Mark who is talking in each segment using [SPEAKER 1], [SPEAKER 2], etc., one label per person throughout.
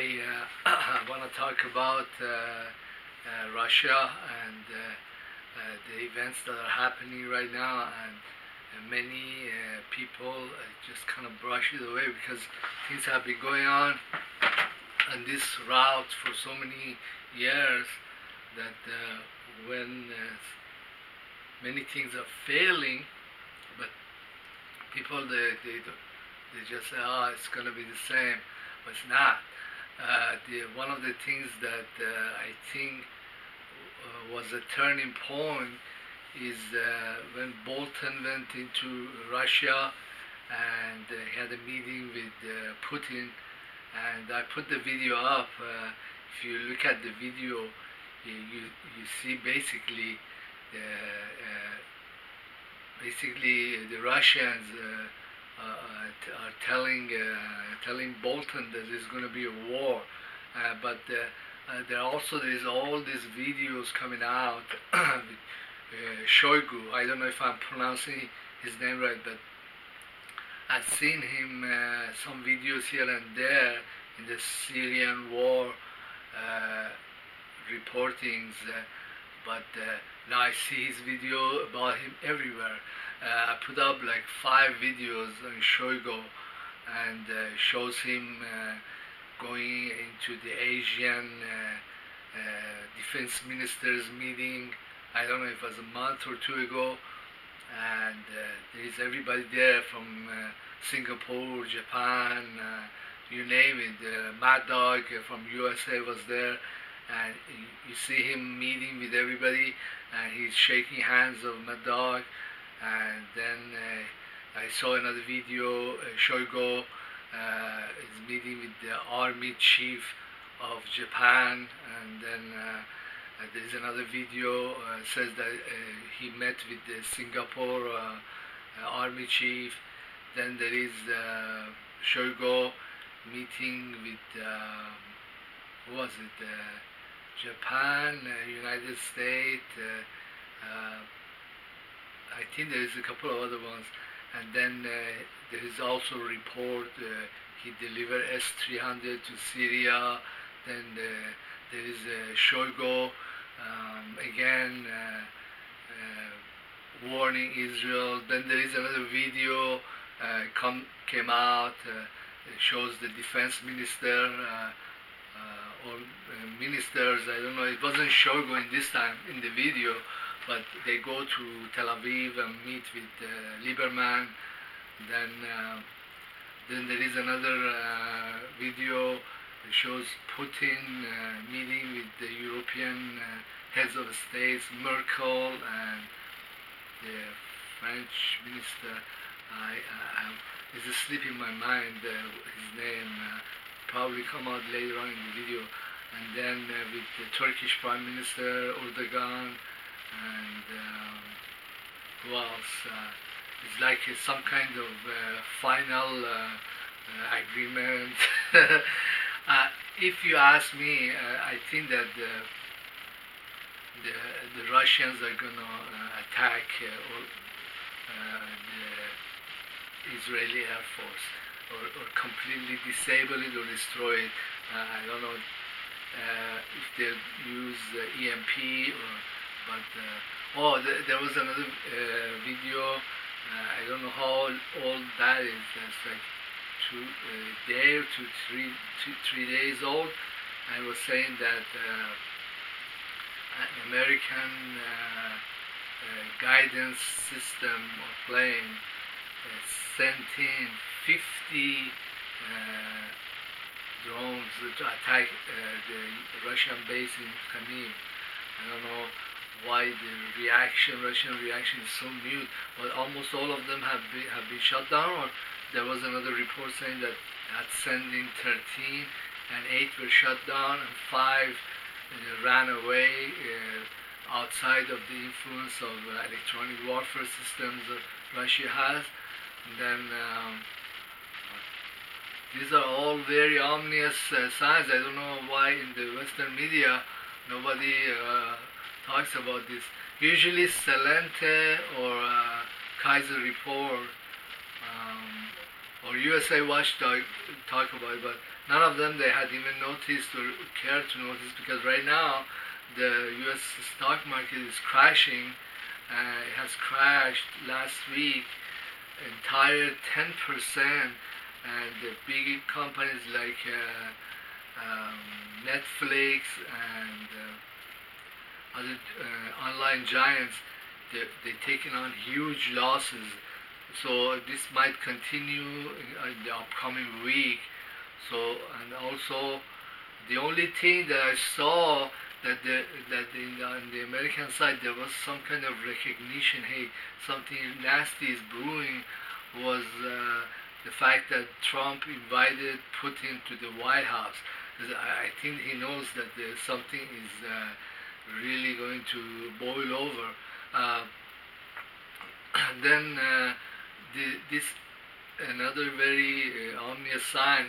[SPEAKER 1] I want to talk about Russia and the events that are happening right now, and many people just kind of brush it away because things have been going on this route for so many years that when many things are failing, but people they just say, oh, it's going to be the same, but it's not. One of the things that I think was a turning point is when Bolton went into Russia and he had a meeting with Putin, and I put the video up. If you look at the video, you see basically the Russians are telling Bolton that there's going to be a war, but there is all these videos coming out with Shoigu. I don't know if I'm pronouncing his name right, but I've seen him some videos here and there in the Syrian war reportings, but now I see his video about him everywhere. I put up like 5 videos on Shoigu, and shows him going into the Asian defense ministers meeting. I don't know if it was a month or 2 ago, and there is everybody there from Singapore, Japan, you name it. Mad Dog from USA was there, and you see him meeting with everybody, and he's shaking hands of Mad Dog. And then I saw another video, Shoigu is meeting with the army chief of Japan, and then there's another video says that he met with the Singapore army chief. Then there is Shoigu meeting with who was it? Japan, United States. I think there is a couple of other ones, and then there is also a report he delivered S-300 to Syria. Then there is Shoigu again warning Israel. Then there is another video came out. It shows the defense minister or ministers. I don't know. It wasn't Shoigu in this time in the video, but they go to Tel Aviv and meet with Lieberman. Then there is another video that shows Putin meeting with the European heads of states, Merkel and the French minister. It's asleep in my mind, his name. Probably come out later on in the video. And then with the Turkish Prime Minister Erdogan, and who else? It's like some kind of final agreement. If you ask me, I think that the Russians are going to attack the Israeli Air Force, or completely disable it or destroy it. I don't know if they'll use EMP or. But there was another video. I don't know how old that is. That's like 2 days to 3 days old. I was saying that an American guidance system or plane sent in 50 drones to attack the Russian base in Kharkiv. I don't know why the Russian reaction is so mute, but almost all of them have been shot down. Or there was another report saying that had sent in 13 and 8 were shot down and 5 ran away outside of the influence of electronic warfare systems that Russia has. And then these are all very ominous signs. I don't know why in the Western media nobody talks about this. Usually Celente or Kaiser Report or or USA Watchdog talk about it, but none of them they had even noticed or cared to notice, because right now the U.S. stock market is crashing. It has crashed last week entire 10%, and the big companies like Netflix and other online giants, they're taking on huge losses. So this might continue in the upcoming week. So, and also the only thing that I saw that on the American side there was some kind of recognition, hey, something nasty is brewing, was the fact that Trump invited Putin to the White House. Because I think he knows that something is really going to boil over. Then this another very ominous sign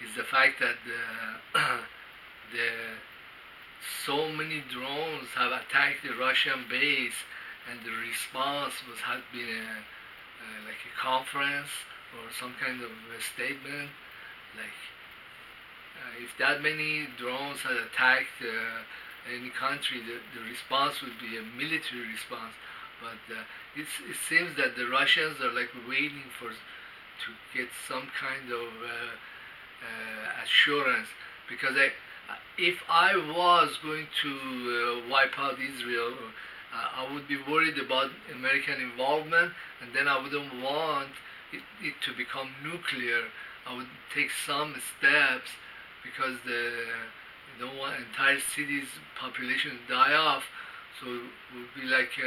[SPEAKER 1] is the fact that the so many drones have attacked the Russian base, and the response had been like a conference or some kind of a statement. Like if that many drones had attacked any country, the response would be a military response. But it seems that the Russians are like waiting to get some kind of assurance, because if I was going to wipe out Israel, I would be worried about American involvement, and then I wouldn't want it to become nuclear. I would take some steps, because you don't want entire cities' population to die off. So it would be like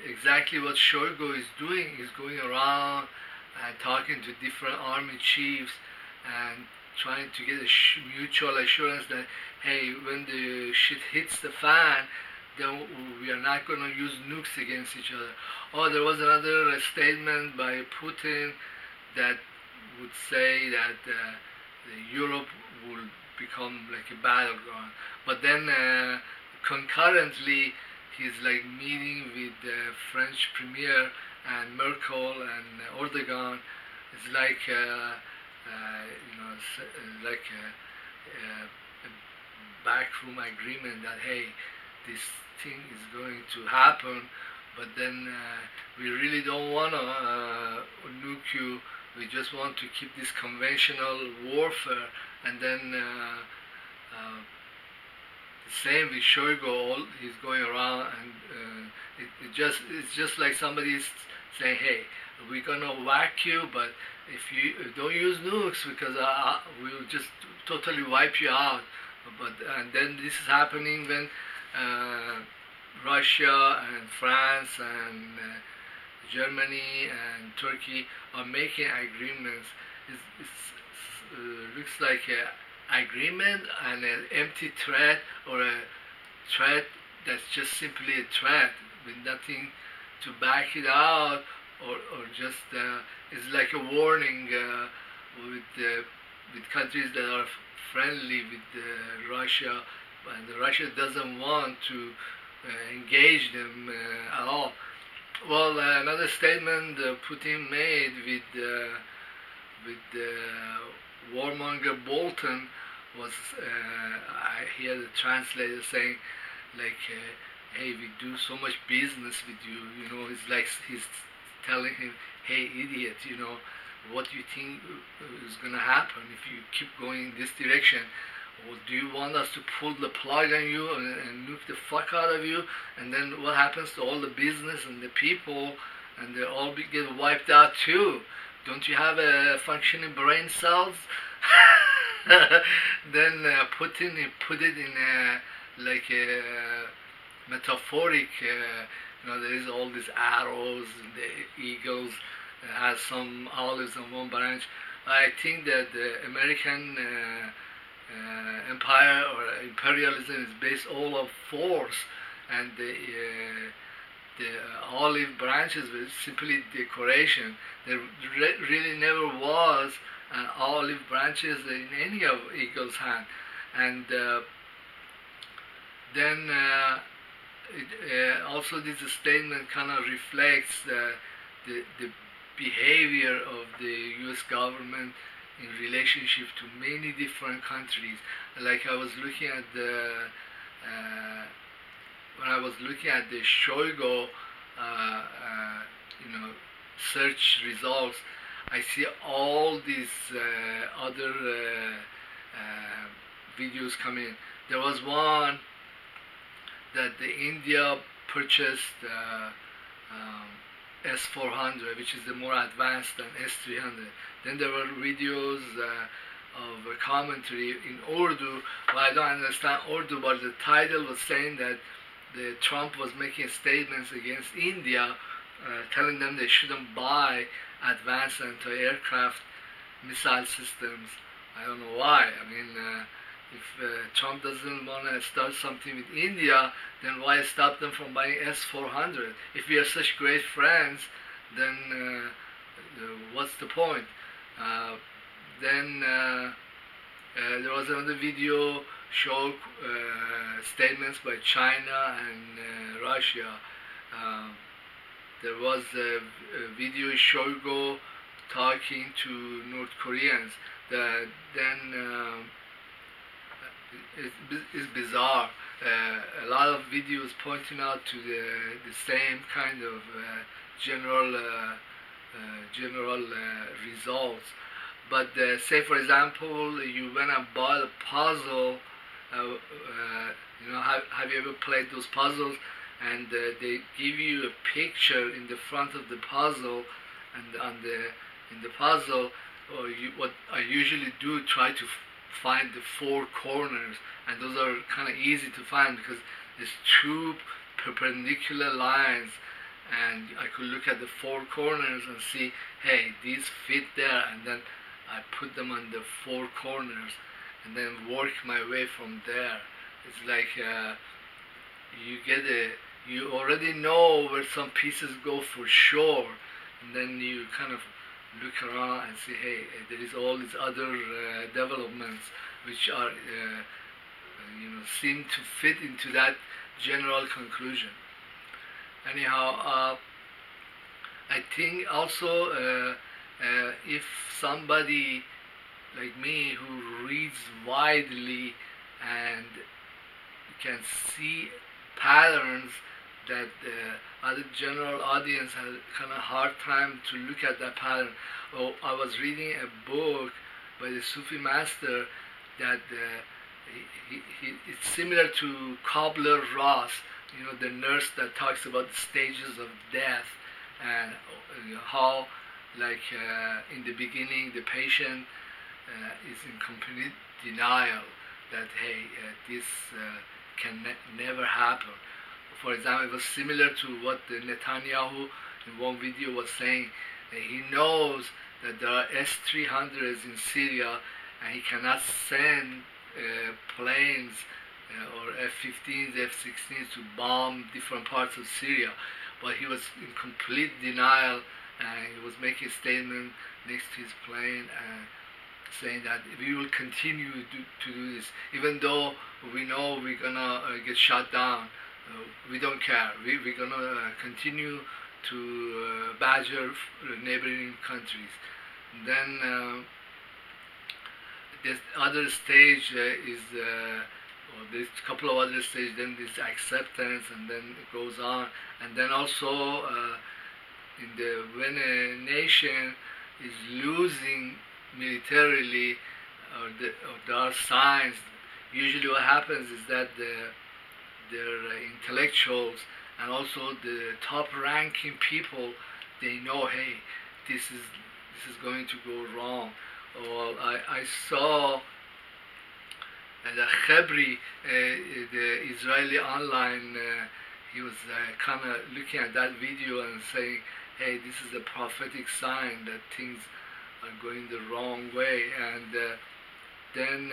[SPEAKER 1] exactly what Shoigu is doing. He's going around and talking to different army chiefs and trying to get a mutual assurance that, hey, when the shit hits the fan, then we are not going to use nukes against each other. Oh, there was another statement by Putin that would say that Europe will become like a battleground. But then concurrently, he's like meeting with the French premier and Merkel and Erdogan. It's like like a backroom agreement that, hey, this thing is going to happen, but then we really don't want to nuke you. We just want to keep this conventional warfare. And then the same with Shoigu, he's going around, and it's just like somebody's saying, hey, we're gonna whack you, but if you don't use nukes, because we'll just totally wipe you out. And then this is happening when Russia and France and Germany and Turkey are making agreements. It looks like an agreement and an empty threat, or a threat that's just simply a threat with nothing to back it out, or just it's like a warning with countries that are friendly with Russia, and Russia doesn't want to engage them at all. Well, another statement Putin made with warmonger Bolton was, I hear the translator saying, like, hey, we do so much business with you, you know. It's like he's telling him, hey, idiot, you know, what do you think is going to happen if you keep going in this direction? Or do you want us to pull the plug on you and nuke the fuck out of you? And then what happens to all the business and the people, and they all get wiped out too? Don't you have functioning brain cells? Then Putin, he put it in like a metaphoric, you know, there is all these arrows, and the eagles has some olives on one branch. I think that the American empire or imperialism is based all of force, and the olive branches were simply decoration. There really never was olive branches in any of eagle's hand. And then also this statement kind of reflects the behavior of the U.S. government in relationship to many different countries. Like I was looking at when I was looking at the Shoigo, search results, I see all these other videos coming. There was one that the India purchased S400, which is the more advanced than S300. Then there were videos of a commentary in Urdu. Well, I don't understand Urdu, but the title was saying that Trump was making statements against India, telling them they shouldn't buy advanced anti-aircraft missile systems. I don't know why. I mean, if Trump doesn't want to start something with India, then why stop them from buying S-400? If we are such great friends, then what's the point? Then there was another video showed statements by China and Russia. There was a video Shoigu talking to North Koreans. It's bizarre. A lot of videos pointing out to the same kind of general results. But say for example, you went and bought a puzzle. Have you ever played those puzzles? And they give you a picture in the front of the puzzle, and in the puzzle, what I usually do, try to find the four corners, and those are kind of easy to find because there's two perpendicular lines, and I could look at the four corners and see, hey, these fit there, and then I put them on the four corners, and then work my way from there. It's like you already know where some pieces go for sure, and then you kind of look around and see, hey, there is all these other developments which are, seem to fit into that general conclusion. Anyhow, I think also if somebody like me who reads widely and can see patterns that the other general audience has kind of hard time to look at that pattern. Oh, I was reading a book by the Sufi master that it's similar to Kubler-Ross, the nurse that talks about the stages of death and how, like in the beginning, the patient is in complete denial that, hey, this can never happen. For example, it was similar to what Netanyahu in one video was saying. He knows that there are S-300s in Syria and he cannot send planes or F-15s, F-16s to bomb different parts of Syria. But he was in complete denial, and he was making a statement next to his plane saying that we will continue to do this, even though we know we're gonna get shot down. We don't care. We're gonna continue to badger neighboring countries. And then this other stage is, or there's a couple of other stages. Then this acceptance, and then it goes on. And then also when a nation is losing militarily, or there are signs. Usually, what happens is that their intellectuals and also the top-ranking people, they know, hey, this is going to go wrong. Or I saw the Khebri, the Israeli online, he was kind of looking at that video and saying, hey, this is a prophetic sign that things are going the wrong way. And then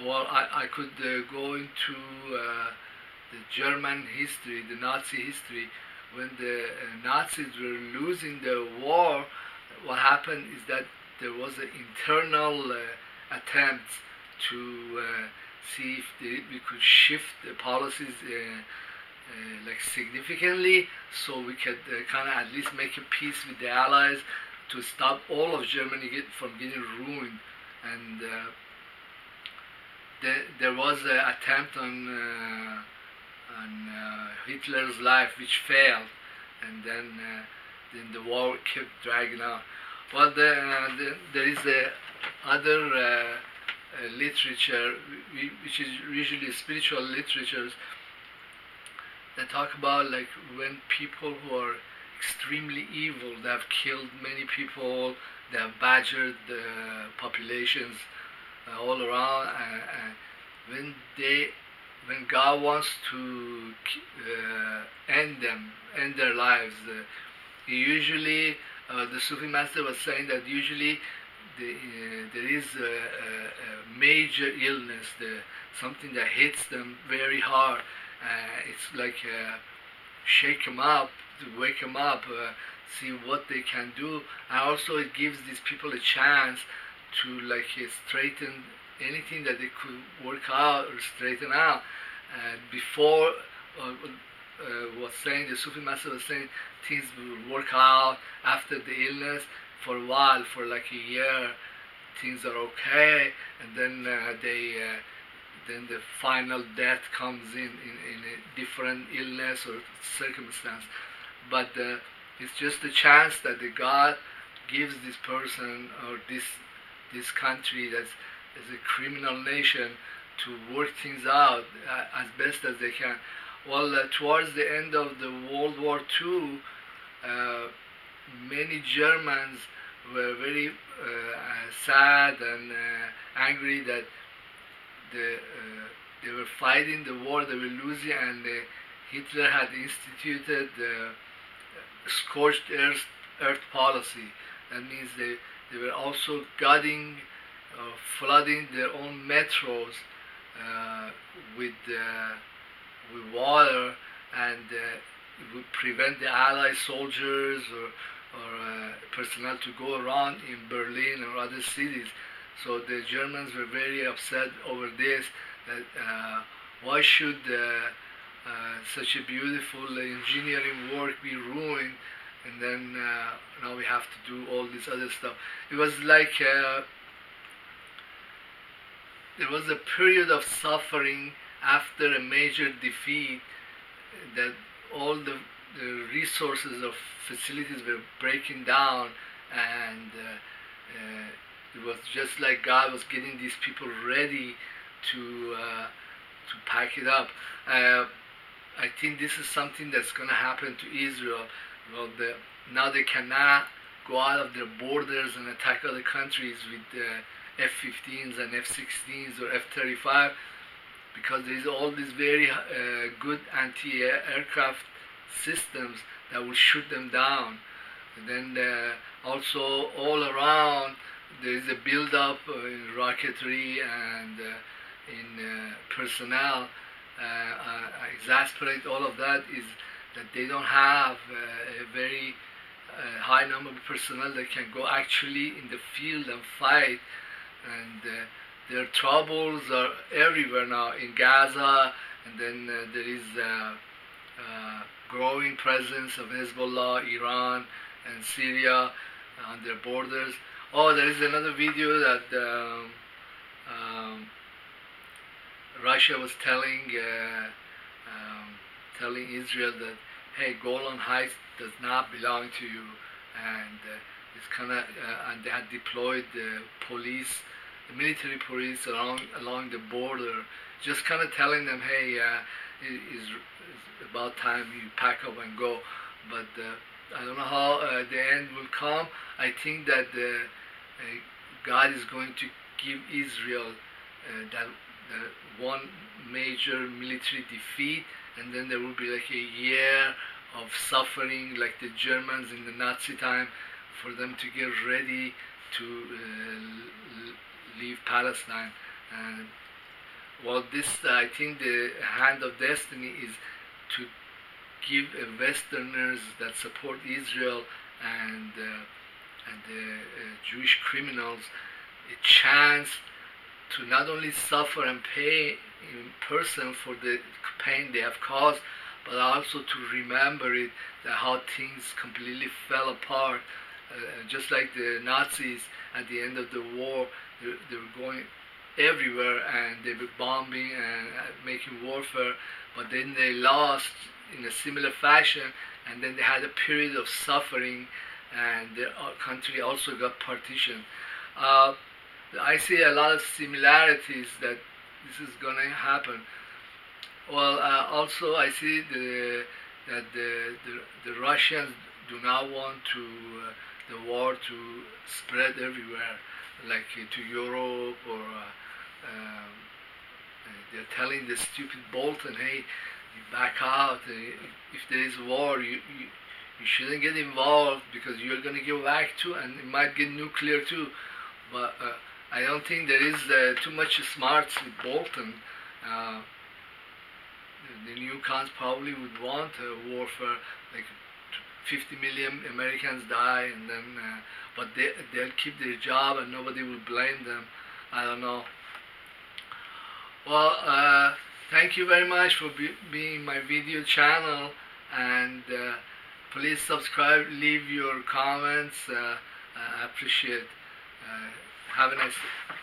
[SPEAKER 1] I could go into the German history, the Nazi history. When the Nazis were losing the war, what happened is that there was an internal attempt to see if we could shift the policies like significantly, so we could kind of at least make a peace with the Allies to stop all of Germany from getting ruined. And there was an attempt on Hitler's life, which failed, and then the war kept dragging on. Well, there is other literature, which is usually spiritual literatures, that talk about like when people who are extremely evil, they have killed many people, they have badgered the populations all around, and when God wants to end their lives, he usually the Sufi master was saying that usually there is a major illness, something that hits them very hard. It's like shake them up, to wake them up, see what they can do, and also it gives these people a chance to like straighten anything that they could work out or straighten out. Before was saying, the Sufi master was saying, things will work out after the illness. For a while, for like a year, things are okay, and then then the final death comes in a different illness or circumstance. But it's just a chance that the God gives this person or this country that's a criminal nation to work things out as best as they can. Well, towards the end of the World War II, many Germans were very sad and angry that they were fighting the war, they were losing, and Hitler had instituted the scorched earth policy. That means they were also gutting, flooding their own metros with water, and it would prevent the Allied soldiers or personnel to go around in Berlin or other cities. So the Germans were very upset over this, that why should such a beautiful engineering work be ruined, and then now we have to do all this other stuff. It was like there was a period of suffering after a major defeat, that all the resources of facilities were breaking down, and it was just like God was getting these people ready to pack it up. I think this is something that's going to happen to Israel. Well, now they cannot go out of their borders and attack other countries with F-15s and F-16s or F-35, because there's all these very good anti-aircraft systems that will shoot them down. And then also all around there is a build-up in rocketry and in personnel. Exasperate all of that is that they don't have a very high number of personnel that can go actually in the field and fight, and their troubles are everywhere now in Gaza, and then there is growing presence of Hezbollah, Iran, and Syria on their borders. Oh, there is another video that Russia was telling Israel that, hey, Golan Heights does not belong to you, and it's kind of and they had deployed the police, the military police along the border, just kind of telling them, hey, it's about time you pack up and go. But I don't know how the end will come. I think that God is going to give Israel that one major military defeat, and then there will be like a year of suffering like the Germans in the Nazi time, for them to get ready to leave Palestine. And well, this I think the hand of destiny is to give Westerners that support Israel and the Jewish criminals a chance to not only suffer and pay in person for the pain they have caused, but also to remember it, that how things completely fell apart, just like the Nazis at the end of the war. They were going everywhere and they were bombing and making warfare, but then they lost in a similar fashion, and then they had a period of suffering, and their country also got partitioned. I see a lot of similarities that this is going to happen. Well, also I see that the Russians do not want the war to spread everywhere, like to Europe, or they're telling the stupid Bolton, hey, you back out. If there is war, you shouldn't get involved because you're going to get back too, and it might get nuclear too. But I don't think there is too much smarts with Bolton. The new cons probably would want a warfare, like 50 million Americans die, and then, but they'll keep their job and nobody will blame them. I don't know. Well, thank you very much for being my video channel, and please subscribe, leave your comments. I appreciate it. Have a nice day.